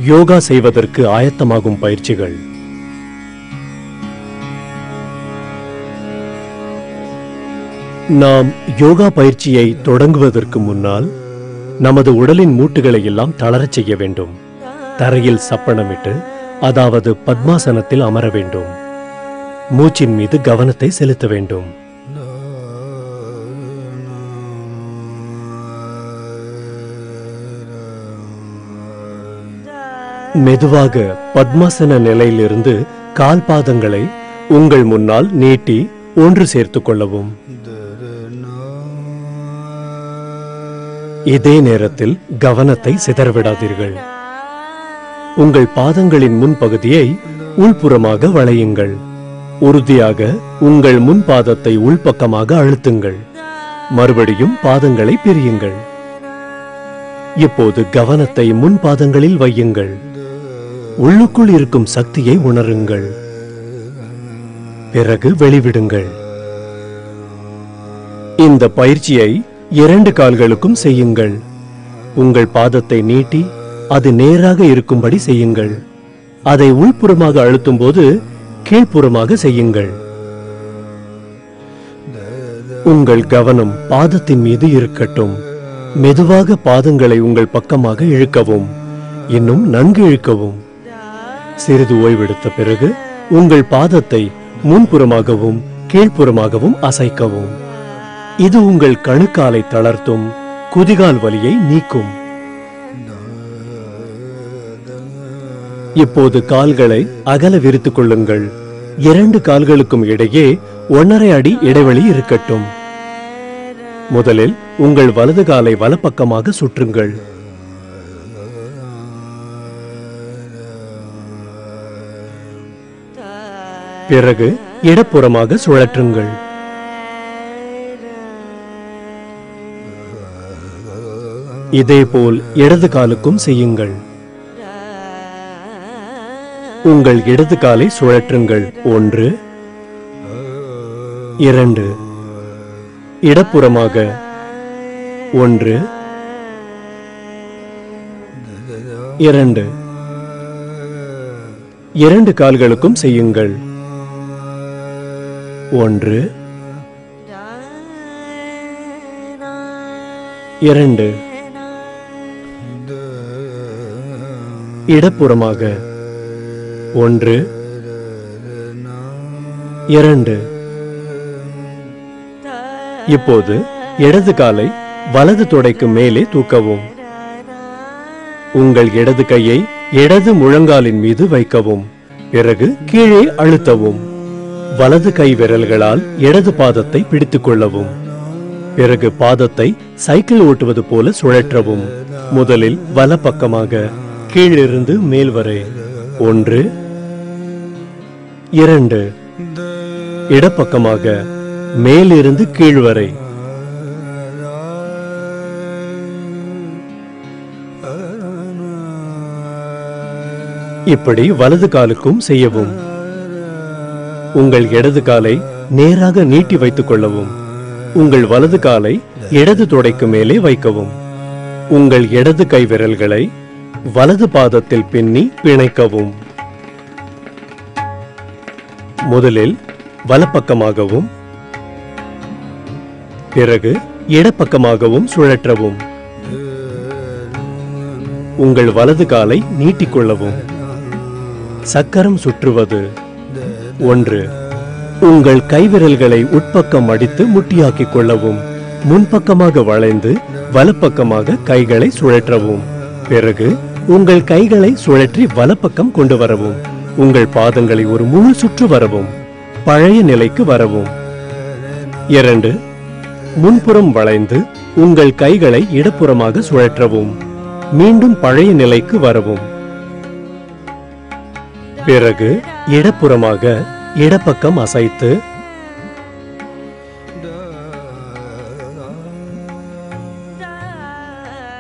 யோகா செய்வதற்கு ஆயத்தமாகும் பயிற்சிகள். நாம் யோகா பயிற்சியை தொடங்குவதற்கு முன்னால் நமது உடலின் மூட்டுகளை எல்லாம் தளரச் செய்ய வேண்டும். தரையில் சப்பனமிட்டு, அதாவது பத்மாசனத்தில் அமர வேண்டும். மூச்சின் மீது கவனத்தை செலுத்த வேண்டும். மெதுவாக பத்மாசன நிலையிலிருந்து கால் பாதங்களை உங்கள் முன்னால் நீட்டி ஒன்று சேர்த்துக் கொள்ளவும். இதே நேரத்தில் கவனத்தை சிதறவிடாதீர்கள். உங்கள் பாதங்களின் முன்பகுதியை உள்புறமாக வளையுங்கள். உறுதியாக உங்கள் முன் பாதத்தை உள்பக்கமாக அழுத்துங்கள். மறுபடியும் பாதங்களை பிரியுங்கள். இப்போது கவனத்தை முன் பாதங்களில் வையுங்கள். உள்ளுக்குள் இருக்கும் சக்தியை உணருங்கள். பிறகு வெளிவிடுங்கள். இந்த பயிற்சியை 2 கால்களுக்கும் செய்யுங்கள். உங்கள் பாதத்தை நீட்டி அது நேராக இருக்கும்படி செய்யுங்கள். அதை உள்புறமாக அழுத்தும் போது கீழ்ப்புறமாக செய்யுங்கள். உங்கள் கவனம் பாதத்தின் மீது இருக்கட்டும். மெதுவாக பாதங்களை உங்கள் பக்கமாக இழுக்கவும். இன்னும் நன்கு இழுக்கவும். சிறிது ஓய்வெடுத்த பிறகு உங்கள் பாதத்தை முன்புறமாகவும் கீழ்ப்புறமாகவும் அசைக்கவும். இது உங்கள் கணுக்காலை தளர்த்தும், குதிகால் வலியை நீக்கும். இப்போது கால்களை அகல விரித்துக் கொள்ளுங்கள். 2 கால்களுக்கும் இடையே 1.5 அடி இடைவெளி இருக்கட்டும். முதலில் உங்கள் வலது காலை வலப்பக்கமாக சுற்றுங்கள். பிறகு இடப்புறமாக சுழற்றுங்கள். இதேபோல் இடது காலுக்கும் செய்யுங்கள். உங்கள் இடது காலை சுழற்றுங்கள். 1 2. இடப்புறமாக 1 2. 2 கால்களுக்கும் செய்யுங்கள். 1 2. இடப்புறமாக 1 2. இப்போது இடது காலை வலது தொடைக்கு மேலே தூக்கவும். உங்கள் இடது கையை இடது முழங்காலின் மீது வைக்கவும். பிறகு கீழே அழுத்தவும். வலது கை விரல்களால் இடது பாதத்தை பிடித்துக் கொள்ளவும். பிறகு பாதத்தை சைக்கிள் ஓட்டுவது போல சுழற்றவும். முதலில் வலப்பக்கமாக கீழிருந்து மேல் வரை 1 2. இடப்பக்கமாக மேலிருந்து கீழ் வரை. இப்படி வலது காலுக்கும் செய்யவும். உங்கள் இடது காலை நேராக நீட்டி வைத்துக் கொள்ளவும். உங்கள் வலது காலை இடது தொடைக்கு மேலே வைக்கவும். உங்கள் இடது கை விரல்களை வலது பாதத்தில் பின்னி பிணைக்கவும். முதலில் வலப்பக்கமாகவும் பிறகு இடப்பக்கமாகவும் சுழற்றவும். உங்கள் வலது காலை நீட்டிக்கொள்ளவும். சக்கரம் சுற்றுவது. 1. உங்கள் கைவிரல்களை உட்பக்கம் அடித்து முட்டியாக்கிக் கொள்ளவும். முன்பக்கமாக வளைந்து வலப்பக்கமாக கைகளை சுழற்றவும். பிறகு உங்கள் கைகளை சுழற்றி வலப்பக்கம் கொண்டு வரவும். உங்கள் பாதங்களை ஒரு முழு சுற்று வரவும். பழைய நிலைக்கு வரவும். 2. முன்புறம் வளைந்து உங்கள் கைகளை இடப்புறமாக சுழற்றவும். மீண்டும் பழைய நிலைக்கு வரவும். பிறகு இடப்புறமாக இடப்பக்கம் அசைத்து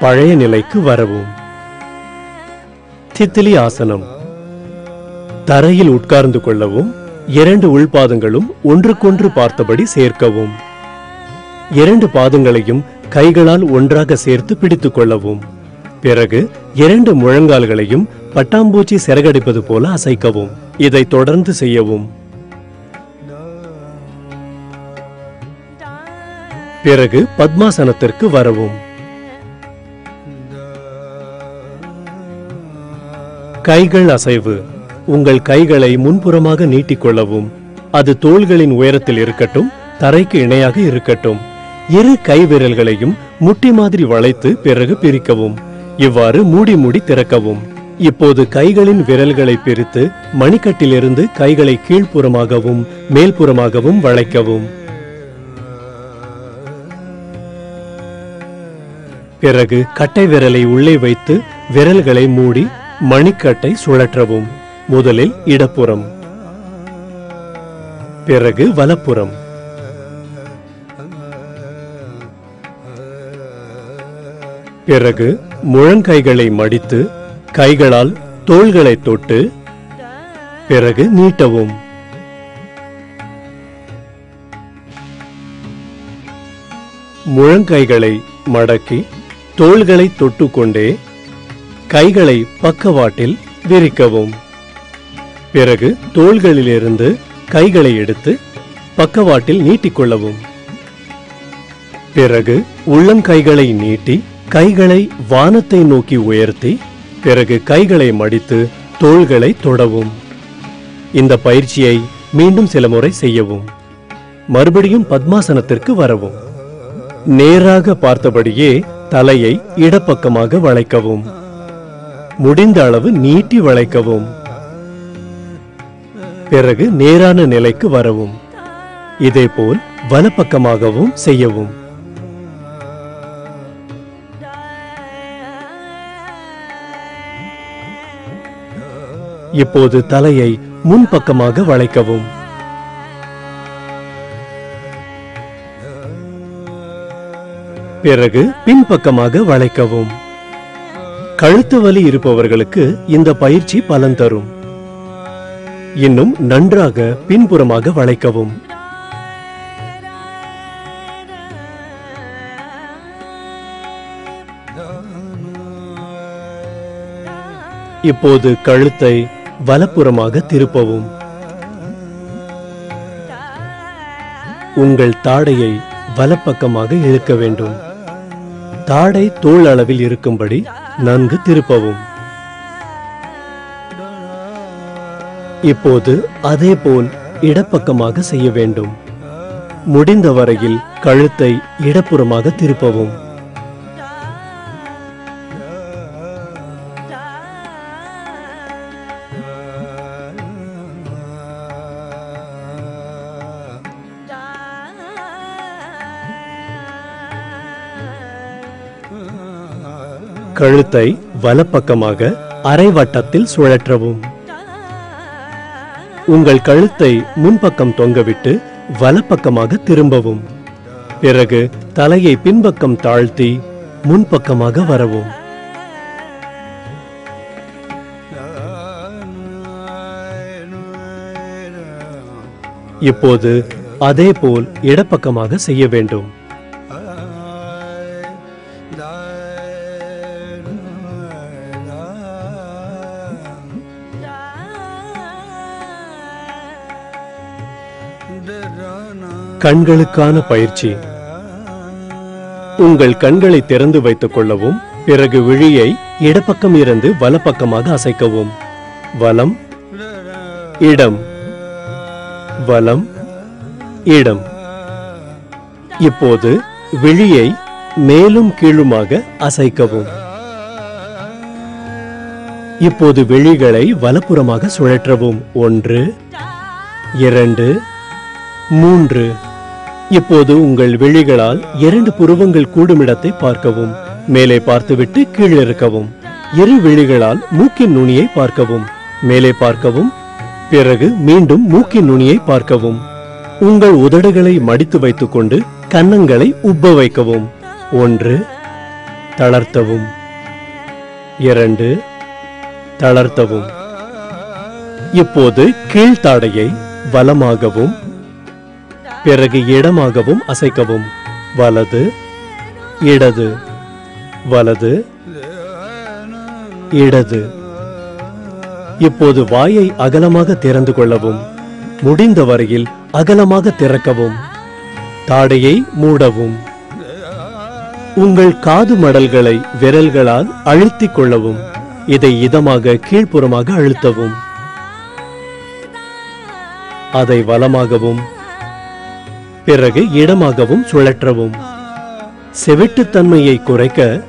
பழைய நிலைக்கு வரவும். தித்திலி ஆசனம். தரையில் உட்கார்ந்து கொள்ளவும். 2 உள்பாதங்களும் ஒன்றுக்கொன்று பார்த்தபடி சேர்க்கவும். 2 பாதங்களையும் கைகளால் ஒன்றாக சேர்த்து பிடித்துக் கொள்ளவும். பிறகு 2 முழங்கால்களையும் பட்டாம்பூச்சி சிறகடிப்பது போல அசைக்கவும். இதை தொடர்ந்து செய்யவும். பிறகு பத்மாசனத்திற்கு வரவும். கைகள் அசைவு. உங்கள் கைகளை முன்புறமாக நீட்டிக்கொள்ளவும். அது தோள்களின் உயரத்தில் இருக்கட்டும், தரைக்கு இணையாக இருக்கட்டும். இரு கை விரல்களையும் முட்டி மாதிரி வளைத்து பிறகு பிரிக்கவும். இவ்வாறு மூடி மூடி திறக்கவும். இப்போது கைகளின் விரல்களை பிரித்து மணிக்கட்டிலிருந்து கைகளை கீழ்ப்புறமாகவும் மேல்புறமாகவும் வளைக்கவும். பிறகு கட்டை விரலை உள்ளே வைத்து விரல்களை மூடி மணிக்கட்டை சுழற்றவும். முதலில் இடப்புறம், பிறகு வலப்புறம். பிறகு முழங்கைகளை மடித்து கைகளால் தோள்களை தொட்டு பிறகு நீட்டவும். முழங்கைகளை மடக்கி தோள்களை தொட்டுக்கொண்டே கைகளை பக்கவாட்டில் விரிக்கவும். பிறகு தோள்களிலிருந்து கைகளை எடுத்து பக்கவாட்டில் நீட்டிக்கொள்ளவும். பிறகு உள்ளங்கைகளை நீட்டி கைகளை வானத்தை நோக்கி உயர்த்தி பிறகு கைகளை மடித்து தோள்களை தொடவும். இந்த பயிற்சியை மீண்டும் சில முறை செய்யவும். மறுபடியும் பத்மாசனத்திற்கு வரவும். நேராக பார்த்தபடியே தலையை இடப்பக்கமாக வளைக்கவும். முடிந்த அளவு நீட்டி வளைக்கவும். பிறகு நேரான நிலைக்கு வரவும். இதேபோல் வலப்பக்கமாகவும் செய்யவும். இப்போது தலையை முன்பக்கமாக வளைக்கவும். பிறகு பின்பக்கமாக வளைக்கவும். கழுத்து வலி இருப்பவர்களுக்கு இந்த பயிற்சி பலன் தரும். இன்னும் நன்றாக பின்புறமாக வளைக்கவும். இப்போது கழுத்தை வலப்புறமாக திருப்பவும். உங்கள் தாடையை வலப்பக்கமாக இழுக்க வேண்டும். தாடை தோள் அளவில் இருக்கும்படி நன்கு திருப்பவும். இப்போது அதேபோல் இடப்பக்கமாக செய்ய வேண்டும். முடிந்த வரையில் கழுத்தை இடப்புறமாக திருப்பவும். கழுத்தை வலப்பக்கமாக அரை வட்டத்தில் சுழற்றவும். உங்கள் கழுத்தை முன்பக்கம் தொங்கவிட்டு வலப்பக்கமாக திரும்பவும். பிறகு தலையை பின்பக்கம் தாழ்த்தி முன்பக்கமாக வரவும். இப்போது அதேபோல் இடப்பக்கமாக செய்ய வேண்டும். கண்களுக்கான பயிற்சி. உங்கள் கண்களை திறந்து வைத்துக் கொள்ளவும். பிறகு விழியை இடப்பக்கம் இருந்து வலப்பக்கமாக அசைக்கவும். வலம், இடம், வலம், இடம். இப்போது விழியை மேலும் கீழுமாக அசைக்கவும். இப்போது விழிகளை வலப்புறமாக சுழற்றவும். 1, 2, 3. இப்போது உங்கள் விழிகளால் 2 புருவங்கள் கூடுமிடத்தை பார்க்கவும். மேலே பார்த்துவிட்டு கீழிறக்கவும். இரு விழிகளால் மூக்கின் நுனியை பார்க்கவும். மேலே பார்க்கவும். பிறகு மீண்டும் மூக்கின் நுனியை பார்க்கவும். உங்கள் உதடுகளை மடித்து வைத்துக் கொண்டு கன்னங்களை உப்ப வைக்கவும். 1, தளர்த்தவும். 2, தளர்த்தவும். இப்போது கீழ்த்தாடையை வலமாகவும் பிறகு இடமாகவும் அசைக்கவும். வலது, இடது, வலது, இடது. இப்போது வாயை அகலமாக திறந்து கொள்ளவும். முடிந்த வரையில் அகலமாக திறக்கவும். தாடையை மூடவும். உங்கள் காது மடல்களை விரல்களால் அழுத்திக் கொள்ளவும். இதை இதமாக கீழ்ப்புறமாக அழுத்தவும். அதை வலமாகவும் பிறகு இடமாகவும் சுழற்றவும். செவிட்டுத்தன்மையை குறைக்க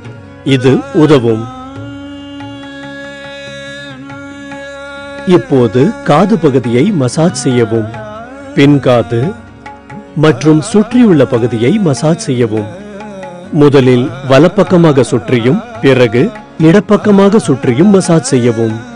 இது உதவும். இப்போது காது பகுதியை மசாஜ் செய்யவும். பின்காது மற்றும் சுற்றியுள்ள பகுதியை மசாஜ் செய்யவும். முதலில் வலப்பக்கமாக சுற்றியும் பிறகு இடப்பக்கமாக சுற்றியும் மசாஜ் செய்யவும்.